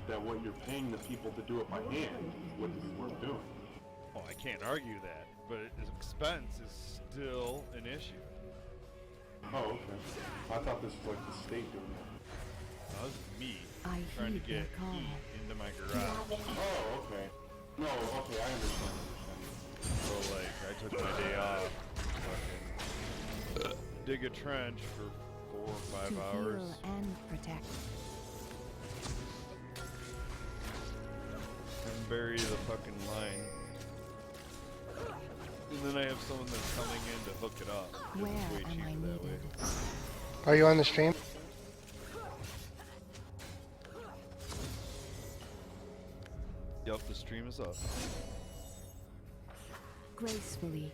that what you're paying the people to do it by hand is what is worth doing. Oh, I can't argue that, but expense is still an issue. Oh, okay. I thought this was like the state doing that. That was me trying to get heat into my garage. Oh, okay. No, okay, I understand. So like, I took my day off, fucking dig a trench for 4 or 5 hours. Heal and protect. And bury the fucking line. And then I have someone that's coming in to hook it up. Where It's way am I cheaper that way. needed? Are you on the stream? Yup, the stream is up. Gracefully.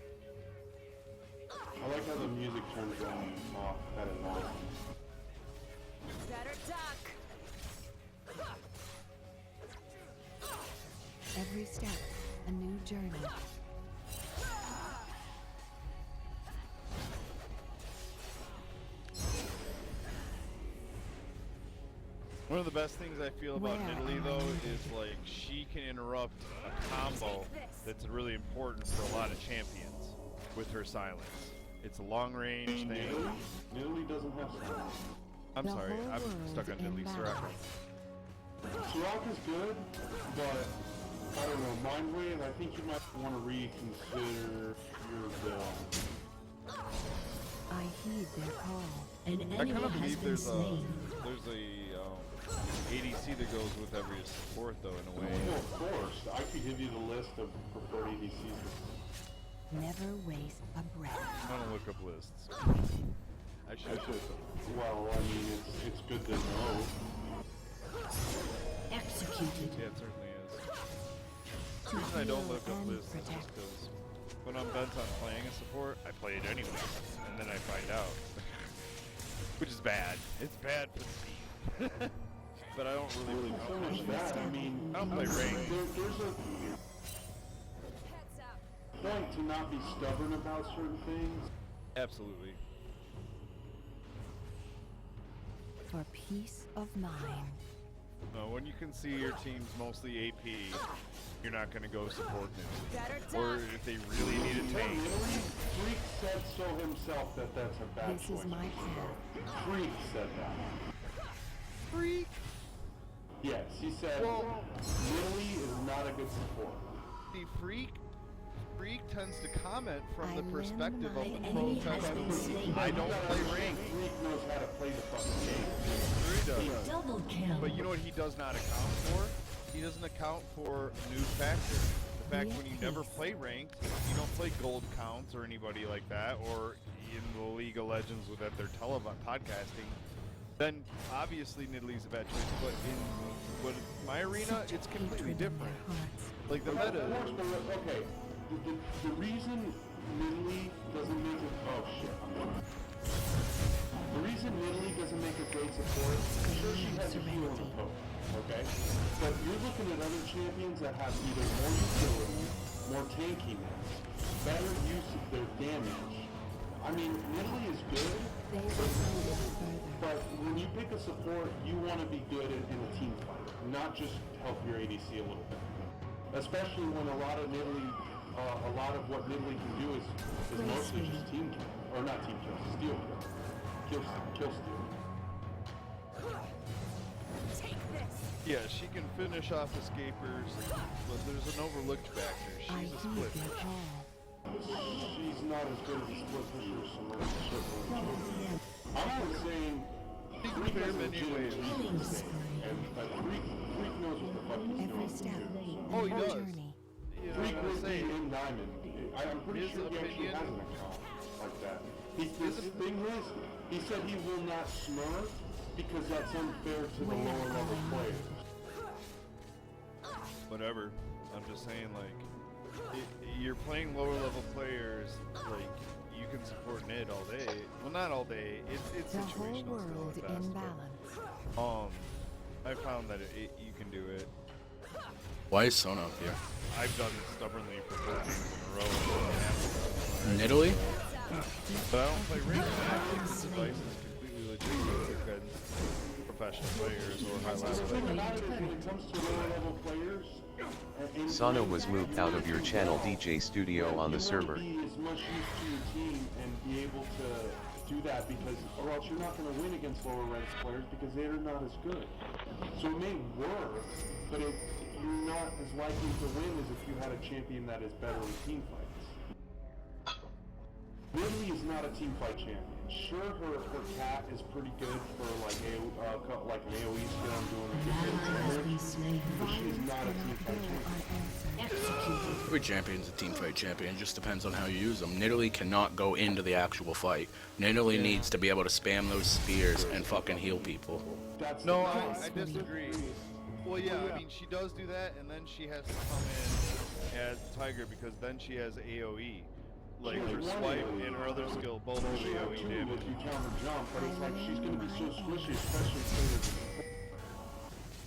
I like how the music turns on off at a long. Better duck. Every step, a new journey. One of the best things I feel about Where Nidalee am I though needed? is like she can interrupt a combo that's really important for a lot of champions with her silence. It's a long range thing. Nidalee doesn't have silence. I'm The sorry, whole I'm world stuck on in Nidalee Soraka. balance. Soraka's good, but I don't know, Mind Wave, I think you might want to reconsider your build. I heed their call. An I enemy kind of has believe been there's a slain. ADC that goes with every support though in a way. Well, of course, I could give you the list of preferred ADCs. Never waste a breath. I don't look up lists. I I should. should, well, I mean, it's good to know. Executed. Yeah, it certainly is. The reason I don't look up lists is just because when I'm bent on playing a support, I play it anyway, and then I find out. Which is bad. It's bad for the team. But I don't really So much that, I mean, I don't play ranked. there's a Heads up. point to not be stubborn about certain things. Absolutely. For peace of mind. When you can see your team's mostly AP, you're not going to go support it. Better Or duck. if they really need a tank. Really? Freak said so himself that that's a bad This choice. is my path. Freak said that. Freak! Yes, he said Well- Nidalee is not a good support. The Freak tends to comment from I the lend perspective my of the pro enemy has been tester. slain. I don't play ranked. Freak knows how to play the fucking game. Sure he does. Double kill. But you know what he does not account for? He doesn't account for new factor. The fact when you never play ranked, you don't play gold counts or anybody like that, or in the League of Legends with that they're podcasting, then obviously Nidalee's a bad choice. But in my arena, it's completely different. Like the meta. Of course, but okay. The reason Nidalee doesn't make it. Oh shit. I'm sorry. The reason Nidalee doesn't make a great support, sure she has a heal and a poke, okay? But you're looking at other champions that have either more utility, more tankiness, better use of their damage. I mean, Nidalee is good, They will go further. but when you pick a support, you want to be good in a team fight, not just help your ADC a little bit. Especially when a lot of what Nidalee can do is mostly just team kill, or not team kill, steal kill, kill steal. Take this. Yeah, she can finish off escapers, but there's an overlooked factor. I She's a heed split. their call. She's not as good as a split pusher, certainly. I'm not saying Freak fair has a many ways. legitimate reason to stay, but Freak knows what the fuck he's Every doing. step, Oh, he a does. journey. You know Freak what I'm would be saying? in Diamond. I'm pretty His sure he actually opinion- has an account like that. The thing is, he said he will not smurf because that's unfair to the Where lower level am I? players. Whatever. I'm just saying, like, you're playing lower level players, like, you can support Nid all day. Well, not all day. It's The whole situational still world at best. in balance. I found that you can do it. Why is Sona up here? I've done it stubbornly for 4 games in a row. Nidalee? But I don't play range. I think this device is completely legitimate. Because professional players or high The level. thing about it is when it comes to lower level players, Sana was moved out of your channel DJ Studio on the server. You want to be as much used to your team and be able to do that because, or else you're not going to win against lower ranked players because they're not as good. So it may work, but you're not as likely to win as if you had a champion that is better in team fights. Lily is not a team fight champion. Sure, her cat is pretty good for like an AoE skill and doing a good damage, but she is not a team fight champion. Every champion's a team fight champion. Just depends on how you use them. Nidalee cannot go into the actual fight. Nidalee needs to be able to spam those spears and fucking heal people. No, I disagree. Well, yeah, I mean, she does do that, and then she has to come in as Tiger because then she has AoE. Like her swipe and her other skill both do AoE damage. If you counter jump, but it's like she's going to be so squishy, especially players.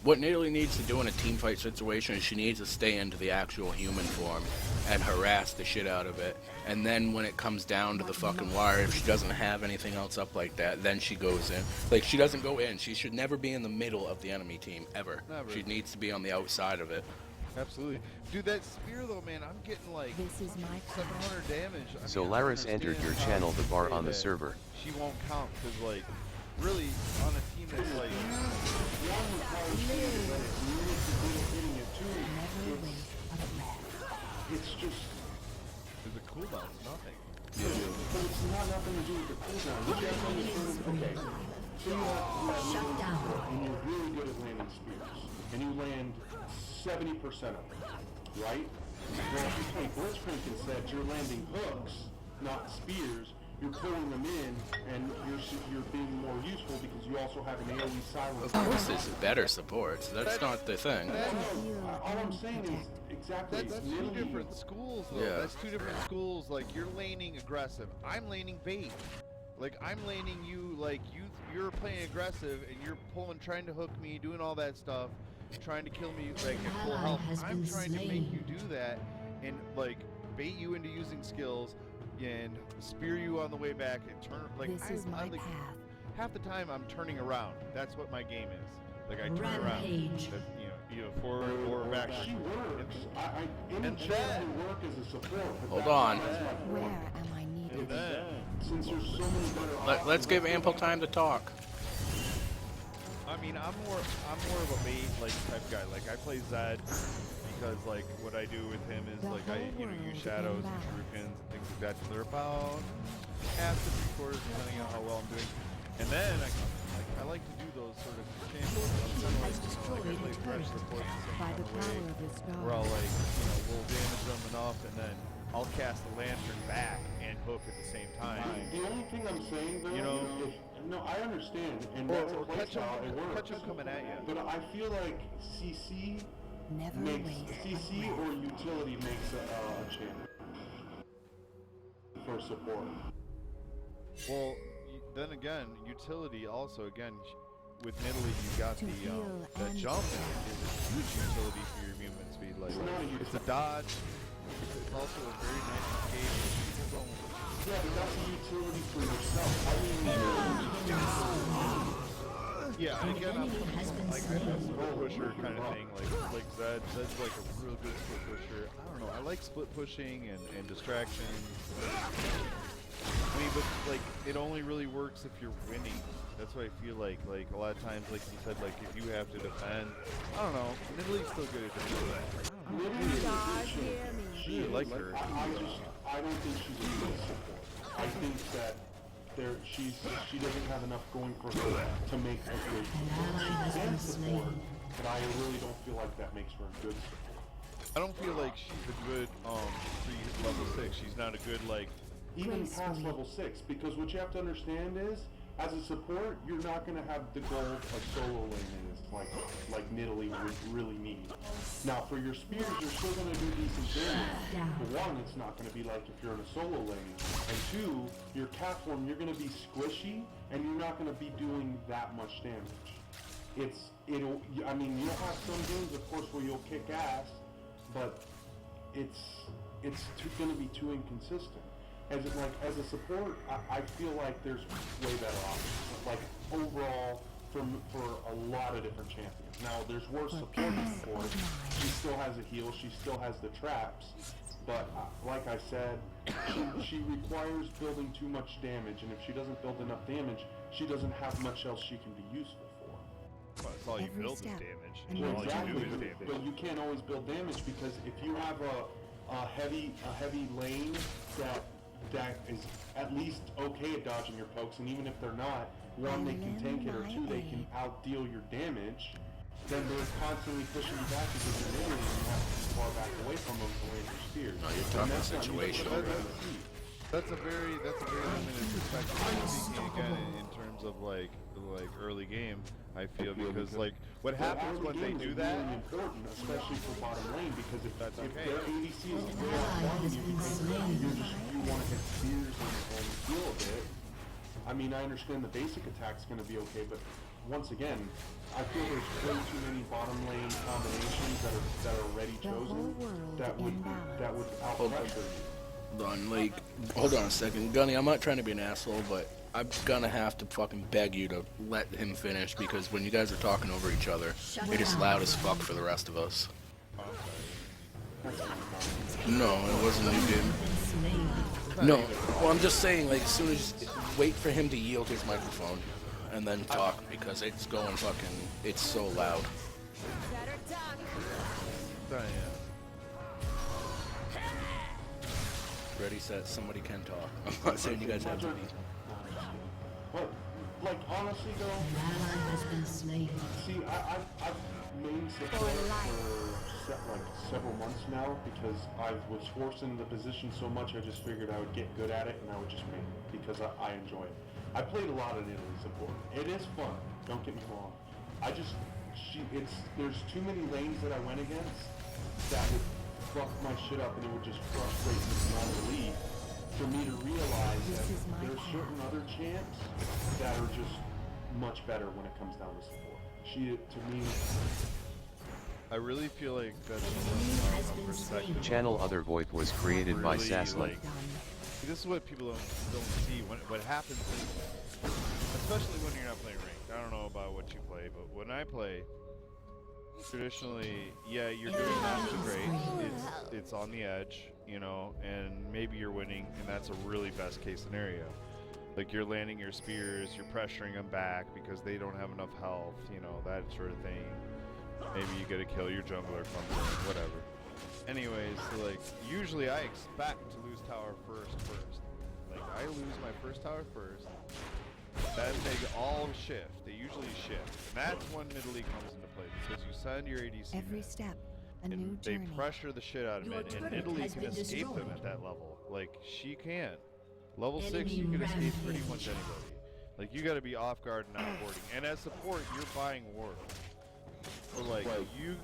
What Nidalee needs to do in a team fight situation is she needs to stay into the actual human form and harass the shit out of it. And then when it comes down to the fucking wire, if she doesn't have anything else up like that, then she goes in. Like, she doesn't go in. She should never be in the middle of the enemy team, ever. Never. She needs to be on the outside of it. Absolutely. Dude, that spear though, man, I'm getting like This is my 700 damage. I So mean, I Laris entered understand your how channel, you the bar say on the that server. She won't count because, like, really, on a team that's like, never waste a breath. It's just, there's a cooldown, it's nothing. but it's not nothing to do with the cooldown. You have to understand, okay, so you have and you're really good at landing spears, and you land 70% of them, right? Well, if you play Blitzcrank instead, you're landing hooks, not spears. You're pulling them in, and you're being more useful because you also have an AoE silence. Of course, there's better supports. That's not the thing. All I'm saying is exactly. That's two Nidalee- different schools, though. Yeah. That's two different schools. Like, you're laning aggressive. I'm laning bait. Like, I'm laning you, like, you're playing aggressive, and you're trying to hook me, doing all that stuff, trying to kill me, like, at full health. I'm trying to make you do that, and, like, bait you into using skills, and spear you on the way back, and turn, like, This is my like, path. half the time I'm turning around. That's what my game is. Like, I turn around. That, either forward or back. She works. In and the that- will work as a support. but Hold that's- on. that's my Where point. am I needed? And then, Since there's so many better Let's give ample time to talk. I mean, I'm more of a bait like type guy. Like, I play Zed because, like, what I do with him is, like, I use shadows and shurikens and things like that. So they're about half to 3/4 depending on how well I'm doing. And then I like to do those sort of champions. Like, I play fresh support the same By kind the of power way, of the star. where I'll, like, we'll damage them enough, and then I'll cast the lantern back and hook at the same time. The only thing I'm saying, though, You know- is no, I understand, and Or, that's a or play catch style. It works. them coming at you. But I feel like CC Never makes waste CC a breath. or utility makes a champion for support. Well, then again, utility also, again, with Nidalee, you got To heal the and jump is a huge utility for your movement speed. Like, It's not a it's a dodge. It's also a very nice escape. People don't. Yeah, but that's a utility for yourself. I mean, Yeah, and again, I'm like I'm a split pusher kind of thing. Like Zed's like a real good split pusher. I don't know. I like split pushing and distractions. I mean, but like it only really works if you're winning. That's what I feel like. Like a lot of times, like you said, like if you have to defend, I don't know. Nidalee's still good at defending. she I like her. I don't think she's a good support. I think that she doesn't have enough going for her to make a good support. But I really don't feel like that makes her a good support. I don't feel like she's a good level 6. She's not a good like. Even past level 6, because what you have to understand is, as a support, you're not going to have the gold of solo laning is like Nidalee would really need. Now, for your spears, you're still going to do decent damage. For one, it's not going to be like if you're in a solo lane. And two, your cat form, you're going to be squishy, and you're not going to be doing that much damage. I mean, you'll have some games, of course, where you'll kick ass, but it's going to be too inconsistent. As a support, I feel like there's way better options. Like overall, for a lot of different champions. Now, there's worse support support. She still has a heal. She still has the traps. But like I said, she requires building too much damage, and if she doesn't build enough damage, she doesn't have much else she can be useful for. Well, that's all you Every build is step, damage. and And no all Exactly, you do is but damage. you can't always build damage because if you have a heavy lane that is at least okay at dodging your pokes, and even if they're not, one, they can tank it, or two, they can outdeal your damage, then they're constantly pushing you back because you're literally and you have to be far back away from them to land your spears. No, you're And talking that's not usually situational, what bro. I see. That's a very limited perspective. I'm speaking again in terms of like early game. I feel because like what happens Early when they game do is that. really important, especially for bottom lane, because if That's if okay. their ADC is way off farming you because you want to hit spears and heal a bit. I mean, I understand the basic attack's going to be okay, but once again, I feel there's way too many bottom lane combinations that are already The whole chosen world that would in balance. out pressure you. Hold on, like, hold on a second. Gunny, I'm not trying to be an asshole, but I'm gonna have to fucking beg you to let him finish because when you guys are talking over each other, it is loud as fuck for the rest of us. No, it wasn't you, dude. No, well, I'm just saying, like, as soon as wait for him to yield his microphone and then talk because it's going fucking, it's so loud. Better duck. Ready, set, somebody can talk. I'm not saying you guys have to be. But, like, honestly though, Ally has been slain. see, I've main support for several months now because I was forced into the position so much I just figured I would get good at it and I would just main it because I enjoy it. I played a lot of Italy support. It is fun, don't get me wrong. There's too many lanes that I went against that would fuck my shit up and it would just frustrate me beyond belief for me to realize This is that my there's path. certain other champs that are just much better when it comes down to support. To me, I really feel like that's has a been perspective. Channel Other VoIP was created by Really, Sasla. like, this is what people don't see. What happens is, especially when you're not playing ranked. I don't know about what you play, but when I play, traditionally, yeah, you're doing not so great. It's on the edge, you know, and maybe you're winning, and that's a really best case scenario. Like you're landing your spears, you're pressuring them back because they don't have enough health, you know, that sort of thing. Maybe you get to kill your jungler from them, whatever. Anyways, so like, usually I expect to lose tower first. Like, I lose my first tower first. Then they all shift. They usually shift. And that's when Italy comes into play because you send your ADC Every mid, step, a new and they journey. pressure the shit out of Your mid, and turret Italy has can been escape them destroyed. at that level. Like, she can. Level 6, Enemy you can escape pretty rampage. much anybody. Like, you gotta be off guard and not boarding. And as support, you're buying ward. So like, you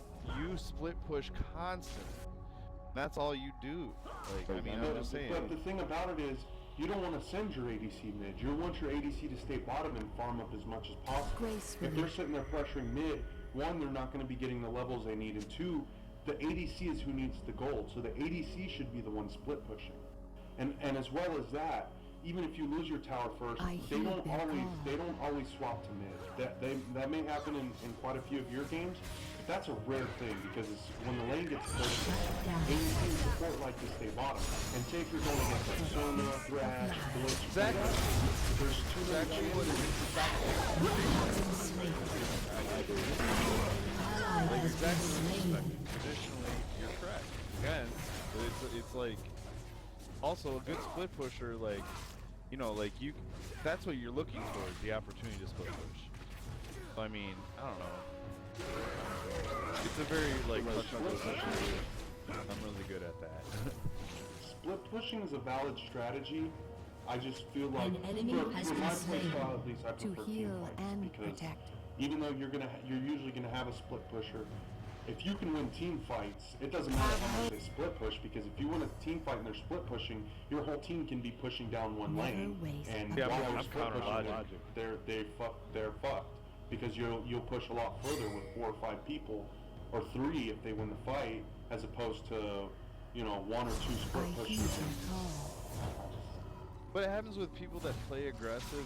split push constantly. That's all you do. Like, I mean, I'm just saying. But the thing about it is, you don't want to send your ADC mid. You want your ADC to stay bottom and farm up as much as possible. If they're Gracefully. sitting there pressuring mid, one, they're not going to be getting the levels they need, and two, the ADC is who needs the gold. So the ADC should be the one split pushing. And as well as that, even if you lose your tower first, I they heed don't their always swap to mid. That may happen in quite a few of your games, but that's a rare thing because when the lane gets close, ADC and support like to stay bottom. And say if you're going against like Sona, Thrash, Blitz, Exactly. there's too many Exactly what it is. Like, exactly what you're expecting. Traditionally, you're correct. Again, but it's like, also a good split pusher, like, you know, like that's what you're looking for, is the opportunity to split push. So, I mean, I don't know. It's a very, like, I'm really good at that. Split pushing is a valid strategy. I just feel like An enemy has for been my play slain style, at least I to prefer team heal fights and because protect. even though you're usually gonna have a split pusher, if you can win team fights, it doesn't matter how much they split push, because if you win a team fight and they're split pushing, your whole team can be pushing down one Never lane, waste and a while I'm they're split counter pushing, logic. they're fucked because you'll push a lot further with 4 or 5 people, or 3 if they win the fight, as opposed to 1 or 2 split I heed pushes. their call. But it happens with people that play aggressive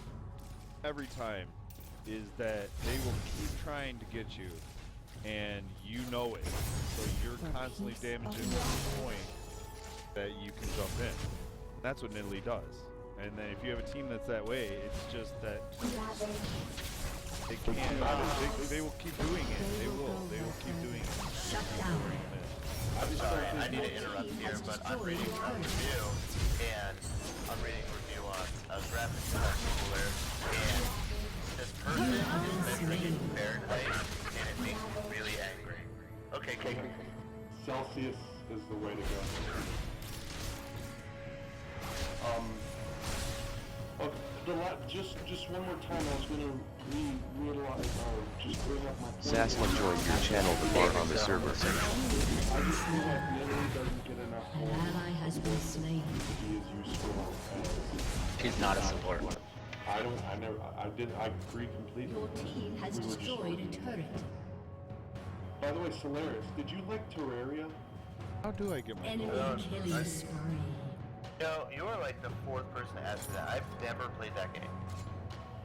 every time. is that they will keep trying to get you, and you know it. So you're constantly damaging to the point that you can jump in. That's what Nidalee does. And then if you have a team that's that way, it's just that they can't. They will keep doing it. They will keep doing it. Shut down. Sorry, I need to interrupt here, but I'm reading a review, and I'm reading a review on graphics that cooler, and this person is measuring in Fahrenheit, and it makes me really angry. Okay, cool. Celsius is the way to go. Just one more time, I was gonna realize, just bring up my point. Sasla joined your channel, the bar on the server. I just feel like Nidalee doesn't get enough An ally has been slain. to be as useful as... She's not a support. I agree completely. Your team has We were just destroyed a arguing. turret. By the way, Solaris, did you like Terraria? How do I get my Enemy gold? killing spree. No, you are like the fourth person to ask me that. I've never played that game.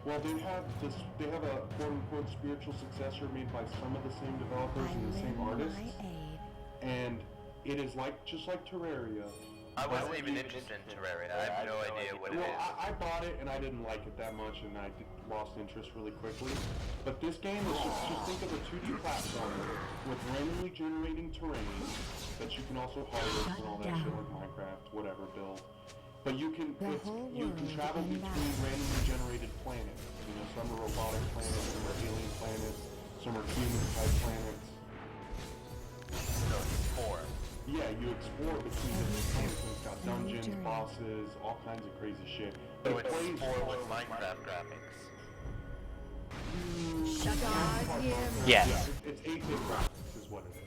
Well, they have a quote-unquote spiritual successor made by some of the same developers and the same artists, and it is just like Terraria. I wasn't even interested in Terraria. I have no idea what it Well, is. I bought it and I didn't like it that much, and I lost interest really quickly. But this game is just think of a 2D platformer with randomly generating terrain that you can also harvest and all that shit like Minecraft, whatever, build. But you can travel between randomly generated planets. You know, some are robotic planets, some are alien planets, some are human type planets. So it's 4. Yeah, you explore between different planets, and it's got dungeons, bosses, all kinds of crazy shit. So But it it's plays 4 with Minecraft graphics. Shut down. Yes. Yeah, it's 8-bit graphics is what it is.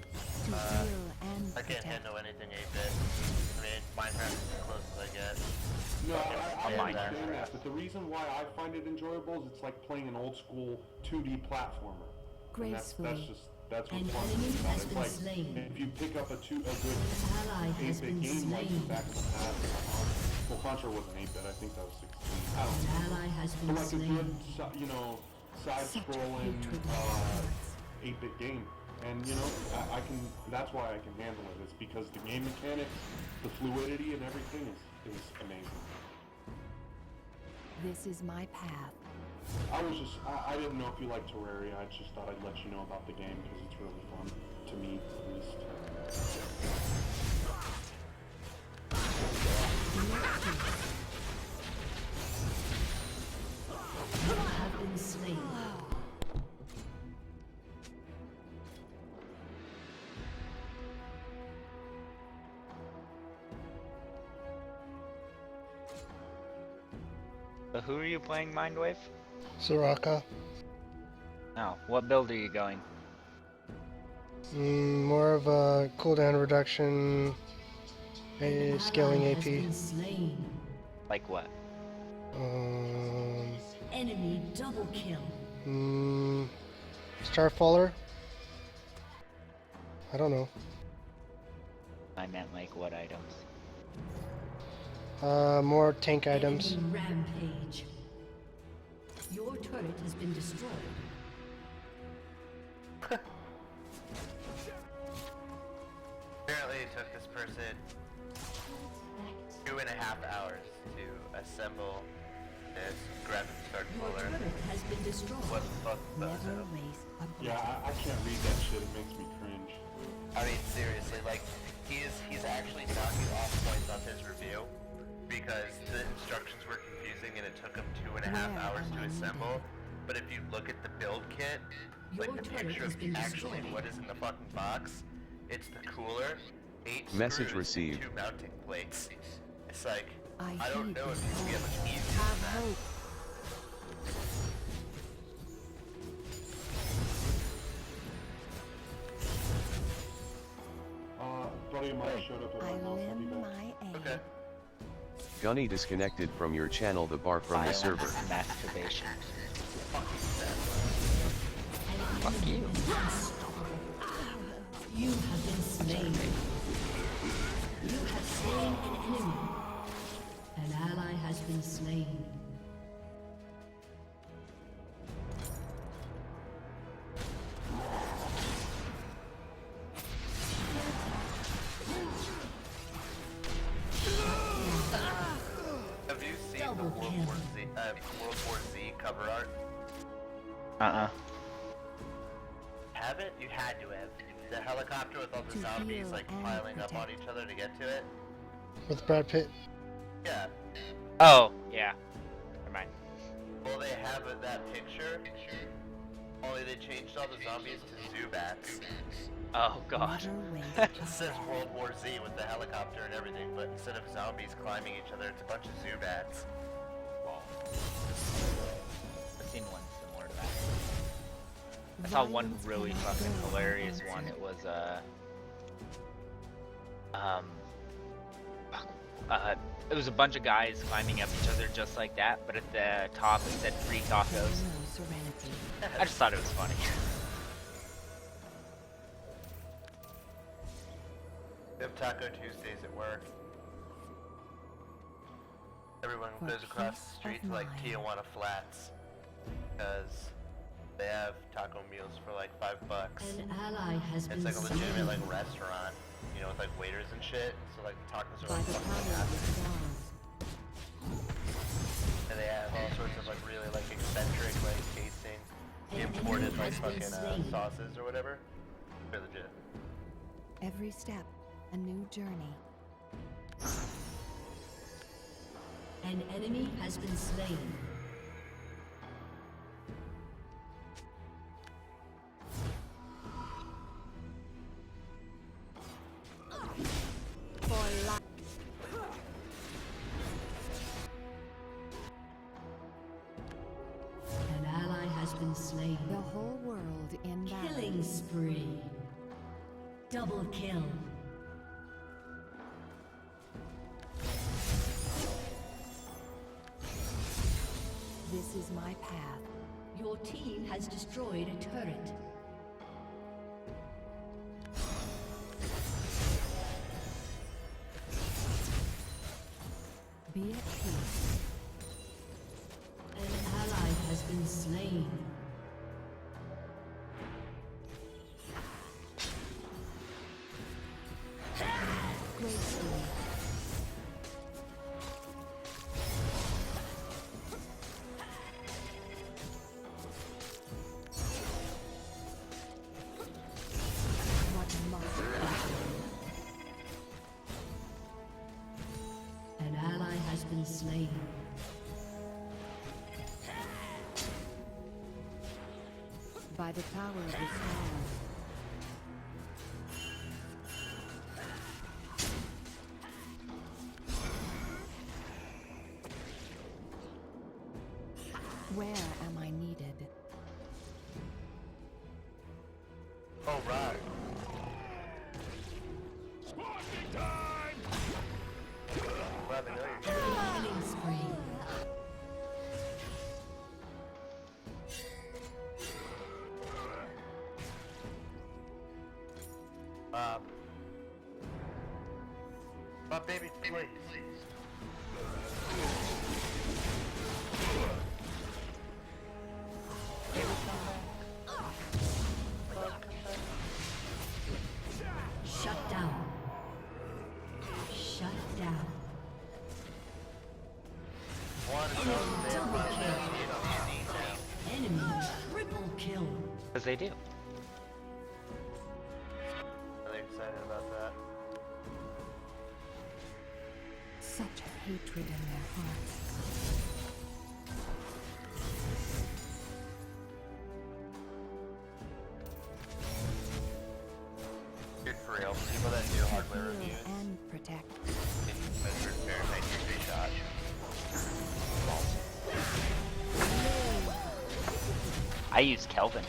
I can't handle anything 8-bit. I mean, Minecraft is as close as I get. No, I Yeah, understand that's- that, but the reason why I find it enjoyable is it's like playing an old school 2D platformer. And that's An what's fun enemy about has it. It's been like slain. if you pick up a good Ally has 8-bit been game like slain. back in the past, well, Contra wasn't 8-bit, I think that was 16. I don't An know. ally has But been like a good, slain. side-scrolling 8-bit game, and that's why I can handle it. It's because the game mechanics, the fluidity, and everything is amazing. This is my path. I didn't know if you like Terraria. I just thought I'd let you know about the game because it's really fun to me, at least. You have been slain. So who are you playing Mindwave? Soraka. No. What build are you going? More of a cooldown reduction, a scaling Ally has AP. been slain. Like what? Enemy double kill. Starfaller? I don't know. I meant like what items? More tank items. Enemy rampage. Your turret has been destroyed. Apparently it took this person 2.5 hours to assemble this graphics card Your cooler. turret has been destroyed. What the fuck is that? Never waste a Yeah, I can't read that shit. It makes me cringe. I mean, seriously, like, he's actually knocking off points on his review because the instructions were confusing and it took him 2.5 hours to assemble. But if you look at the build kit, like the picture of actually what is in the fucking box, it's the cooler, 8 Message screws, received. 2 mounting plates. It's like, I I don't hate know if this you can get world. much easier Have than that. hope. Buddy of mine showed up at I my house. I'll be limb back. my aim. Okay. Gunny disconnected from your channel, the bar from the server. Masturbation. Fuck you. You have been slain. You have slain an enemy. An ally has been slain. that World War Z cover art? Haven't? You had to have. The helicopter with all the zombies like piling up on each other to get to it? With Brad Pitt. Yeah. Oh, yeah. Never mind. Well, they have that picture, only they changed all the zombies to Zubats. Oh god. It says World War Z with the helicopter and everything, but instead of zombies climbing each other, it's a bunch of Zubats. I've seen one similar to that. I saw one really fucking hilarious one. It was it was a bunch of guys climbing up each other just like that, but at the top it said free tacos. I just thought it was funny. We have Taco Tuesdays at work. Everyone goes across the street to like Tijuana Flats because they have taco meals for like $5. An ally has It's been like a legitimate slain. like restaurant, you know, with like waiters and shit. So like the tacos are By like the fucking power of fantastic. the gods. And they have all sorts of like really like eccentric like tasting imported like fucking sauces or whatever. They're legit. Every step, a new journey. An enemy has been slain. An ally has been slain. The whole world in battle. Killing spree. Double kill. This is my path. Your team has destroyed a turret. Be at peace. An ally has been slain. Gracefully. What must be done? An ally has been slain. By the power of the stars. Where am I needed? Oh right. Glad to know you're here. Killing spree. But baby, please. Shut down. Shut down. Enemy triple kill. Because they do. Really excited about that. Such hatred in their hearts. Dude, for real, people that do hardware Heal reviews and protect. in measured Fahrenheit degree shot. I use Kelvin.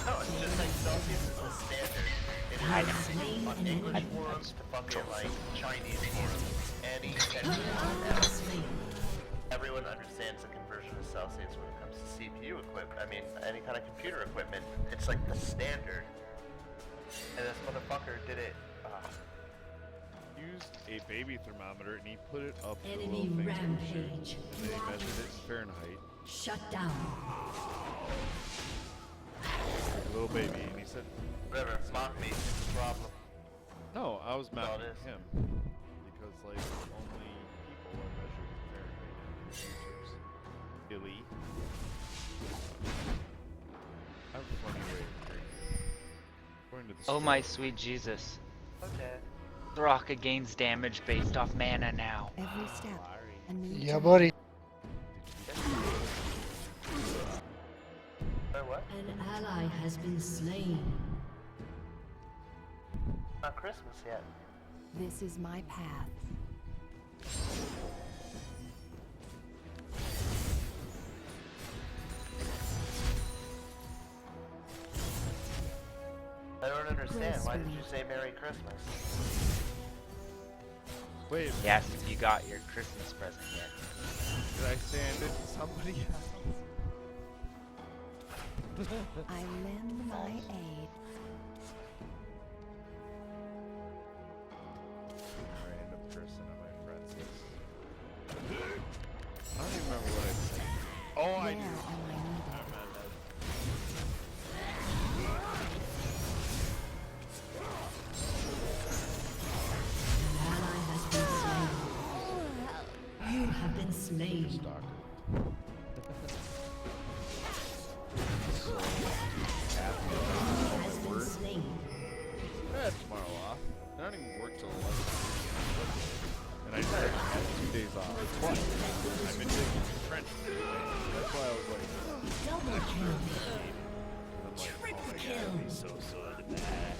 No, it's just like Celsius is the standard. It I is know. on English forums to fucking like Chinese forums. Any country, everyone understands the conversion of Celsius when it comes to CPU equipment. I mean, any kind of computer equipment. It's like the standard. And this motherfucker did it. Used a baby thermometer and he put it up to the Enemy little things. rampage. And they measured it in Fahrenheit. Shut down. Like a little baby, and he said, Whatever, mock me. Problem. "No, I was That's all mocking it is. him because like only people are measured in Fahrenheit." Billy. I have a funny way of drinking. According to the Oh story. my sweet Jesus. Okay. Soraka gains damage based off mana now. Every step, a new Yeah, journey. buddy. What? An ally has been slain. Not Christmas yet. This is my path. I don't understand. Why did you say Merry Christmas? Wait, Yes, if you got your Christmas present yet. did I sand it to somebody else? I lend my aid. Random person on my friends list. I don't even remember what I said. Oh, I Where do. am I needed? An ally has been slain. You have been slain. Stalker. Has been slain. I had tomorrow off. I don't even work till 11. And I just had 2 days off. But I've been taking some French. That's why I was like, Double kill. I'm like, oh my god, he's so bad.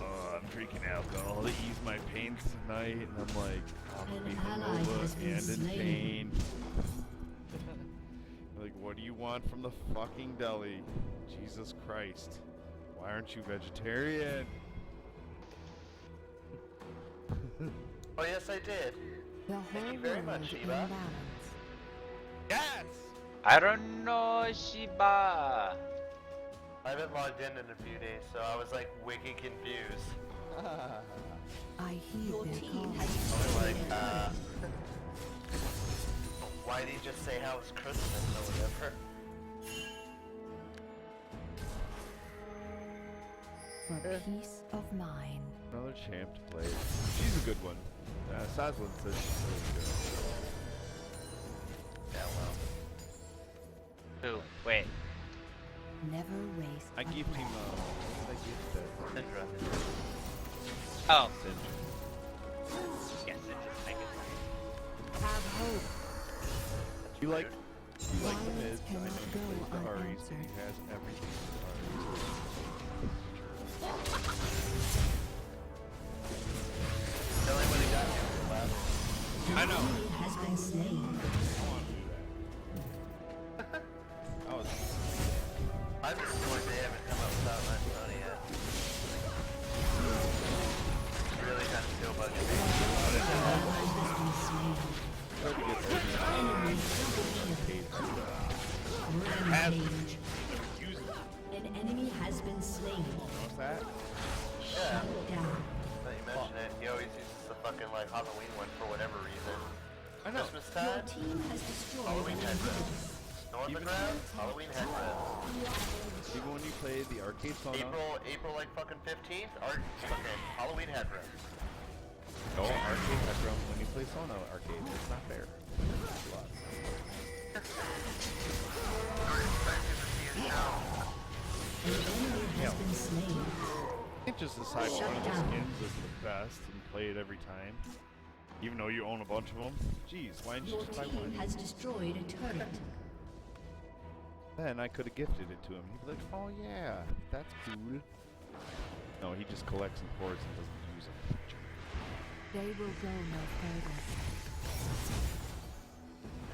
I'm drinking alcohol to ease my pains tonight, and I'm like, I'm gonna be An ally hungover has been and in slain. pain. Like, what do you want from the fucking deli? Jesus Christ. Why aren't you vegetarian? Oh yes, I did. The whole Thank you very world much, in Shiva. balance. Yes! I don't know, Shiba. I haven't logged in a few days, so I was like wicked confused. I heed Your their team call. has I was destroyed like, a turret. why did you just say how it's Christmas or whatever? For peace of mind. Another champ to play. She's a good one. Sazlin says she's really good. Yeah, well. Who? Wait. Never waste I a give him breath. what did I give that? Syndra. Oh. Syndra. Yes, it's just make it. Have hope. You like the Violence mids, I know cannot he go plays the Aries, and unanswered. he has everything for the Aries. The only one who got me was last. I know. Enemy has been slain. I was I'm disappointed they haven't come up without my Sony yet. It's really kind of still bugging me. Ally has been slain. trying to get Enemy double kill. Rampage. An enemy has been slain. What's that? Yeah, Shut down. now you mention it, he always uses the fucking like Halloween one for whatever reason. I know. Christmas Your time, team has destroyed Halloween an headrest. inhibitor. Snow on the ground, Halloween headrest. Even when you play the arcade sauna, April like fucking 15th, fucking Halloween headrest. no arcade background when you play sauna arcade. It's not fair. An enemy has been slain. You can't just decide Shut one of the down. skins is the best and play it every time. Even though you own a bunch of them. Jeez, why didn't you Your just buy team one? has destroyed a turret. Then I could have gifted it to him. He'd be like, oh yeah, that's cool. No, he just collects and hoards and doesn't use them. They will go no further.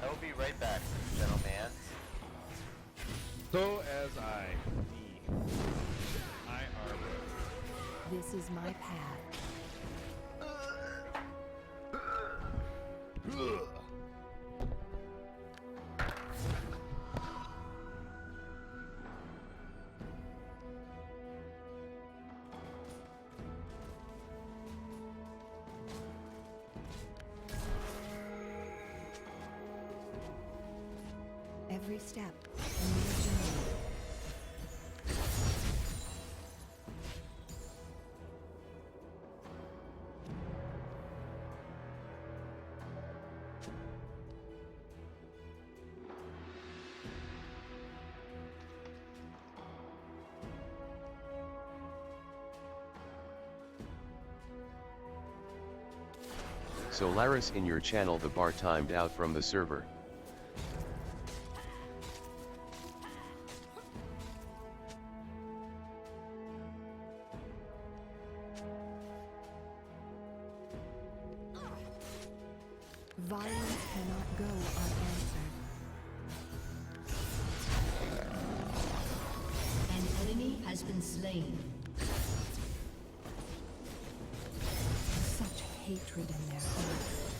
I will be right back, gentlemen. So as I arbor. This is my path. Every step, a new journey. Solaris in your channel, the bar timed out from the server. Violence cannot go unanswered. An enemy has been slain. Such hatred in their hearts.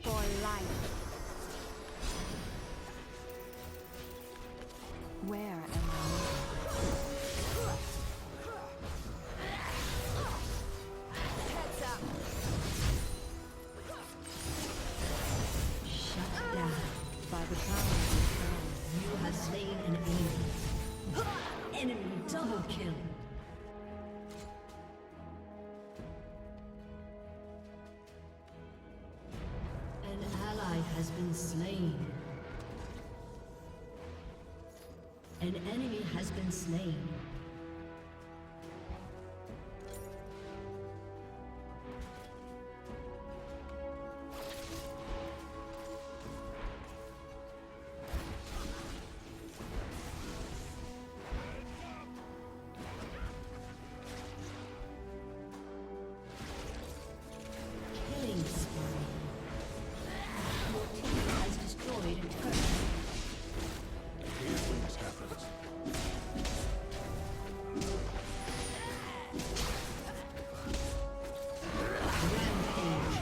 For life. Where am I? Shut down. By the power of the crown. You have slain an enemy. Enemy double kill. An ally has been slain. An enemy has been slain. Killing spree. Your team has destroyed a turret. Rampage.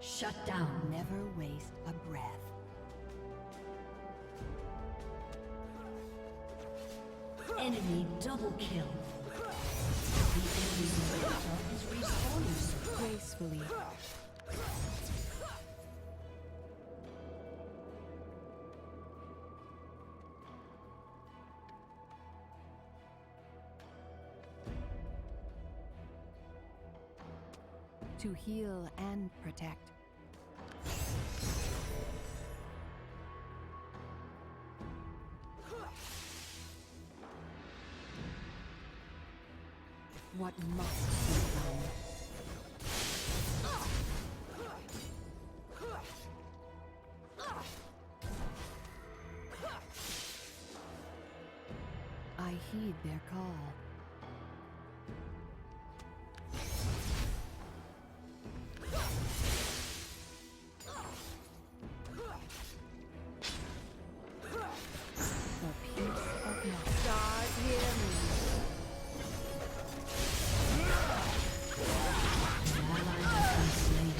Shut down. Never waste a breath. Enemy double kill. The enemy's inhibitor is respawning soon. Gracefully. To heal and protect. What must be done? I heed their call. The peace of my God, hear me. An ally has been slain.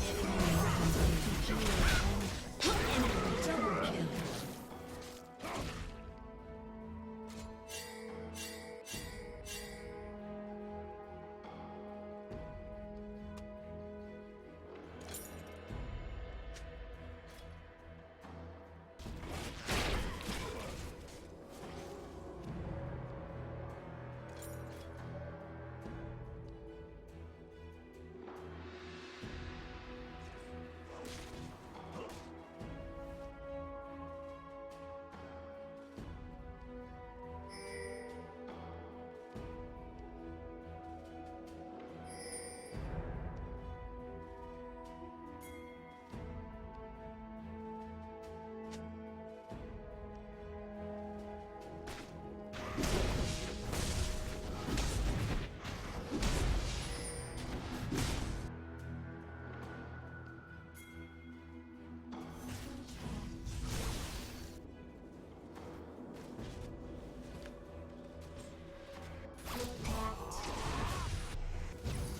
Enemy has been killed. Enemy double kill.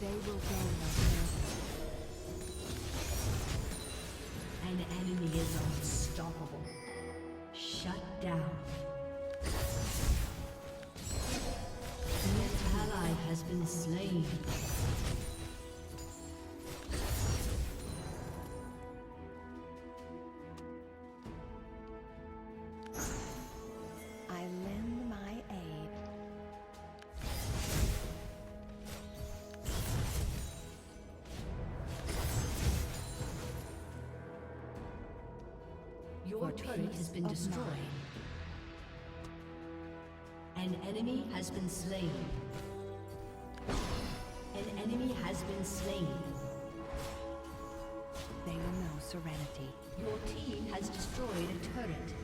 They will go no further. An enemy is unstoppable. Shut down. An ally has been slain. I lend my aid. Your turret has been destroyed. An enemy has been slain. An enemy has been slain. They will know serenity. Your team has destroyed a turret.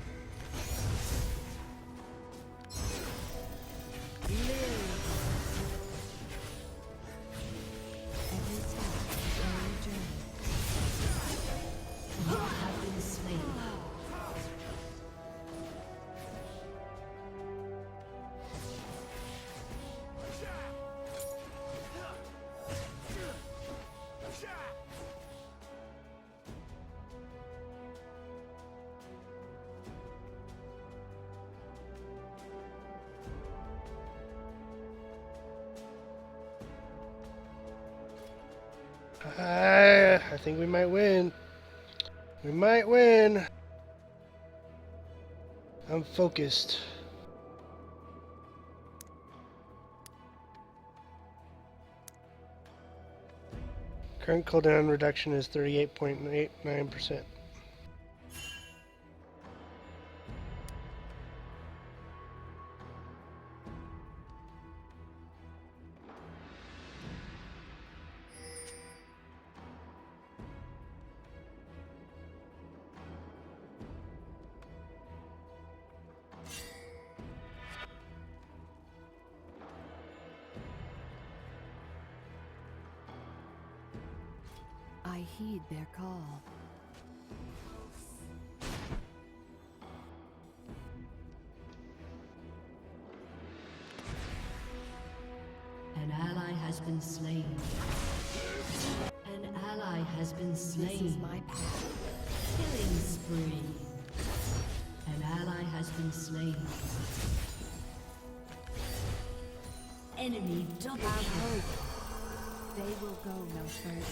Every step a new journey. You have been slain. I think we might win. We might win. I'm focused. Current cooldown reduction is 38.89%. I heed their call. An ally has been slain. An ally has been slain. This is my path. Killing spree. An ally has been slain. Enemy double kill. They will go no further.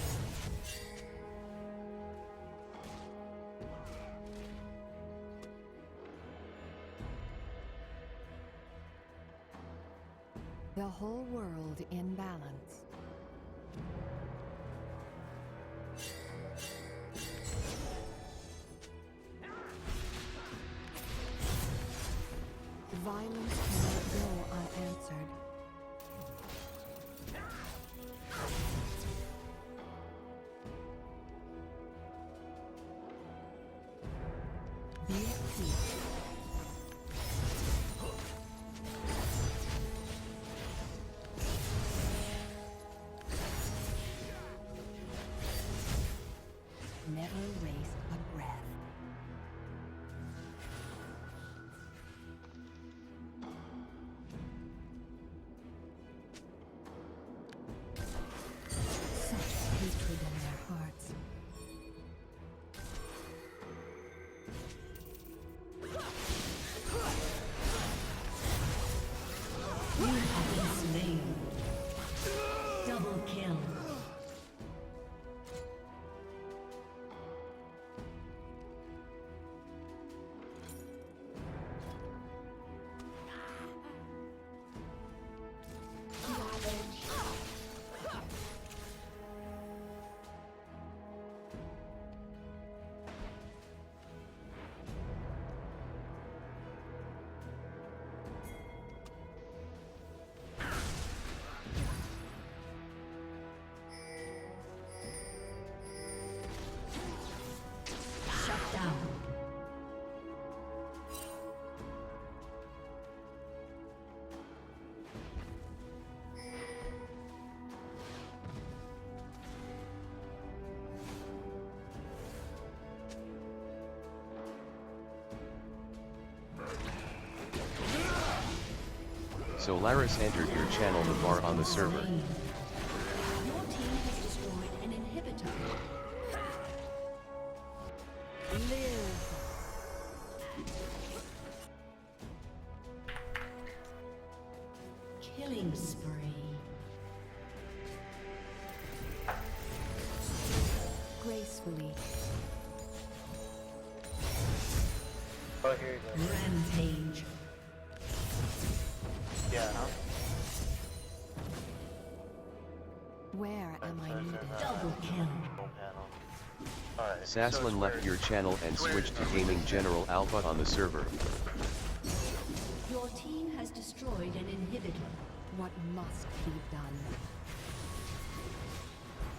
The whole world in balance. Violence cannot go unanswered. Be at peace. Never waste a breath. Such hatred in their hearts. You have been slain. Double kill. Shut down. Solaris entered your channel. The bar on the server. Your team has destroyed an inhibitor. Live. Killing spree. Gracefully. Oh, here you go. Rampage. Yeah. Where am I needed? Double kill. Control panel. Alright. Saslin left your channel and switched to Gaming General Alpha on the server. Your team has destroyed an inhibitor. What must be done?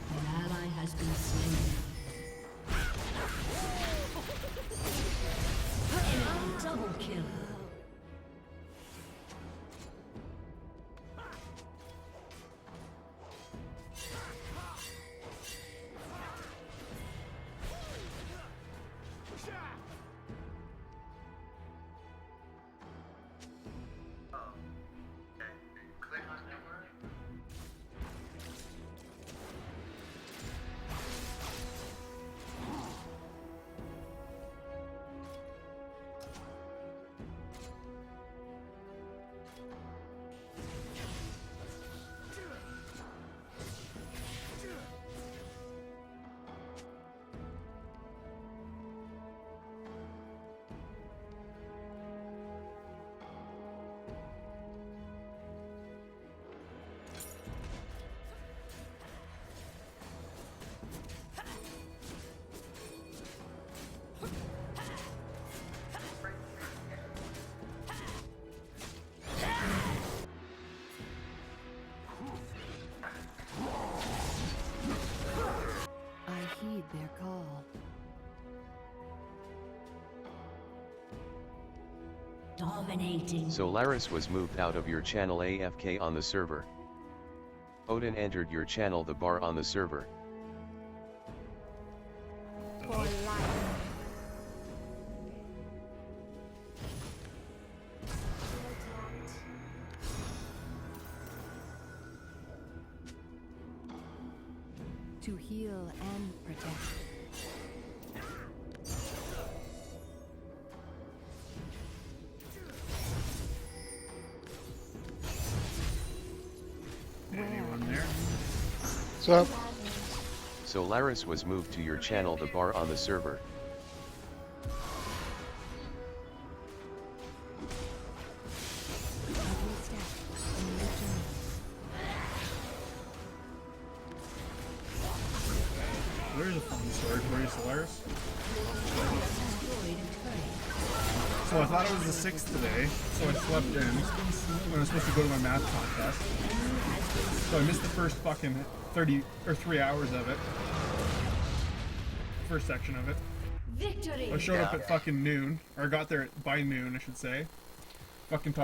An ally has been slain. Double kill. Heed their call. Dominating. Solaris was moved out of your channel AFK on the server. Odin entered your channel the bar on the server. For life. To heal and protect. Anyone there? What's up? Solaris was moved to your channel the bar on the server. Every step, a new journey. There's a fun story for you, Solaris. So I thought it was the 6th today, so I slept in when I was supposed to go to my math contest. So I missed the first fucking 3 hours of it. First section of it. Victory. I showed up at fucking noon, or got there by noon, I should say. Fucking talked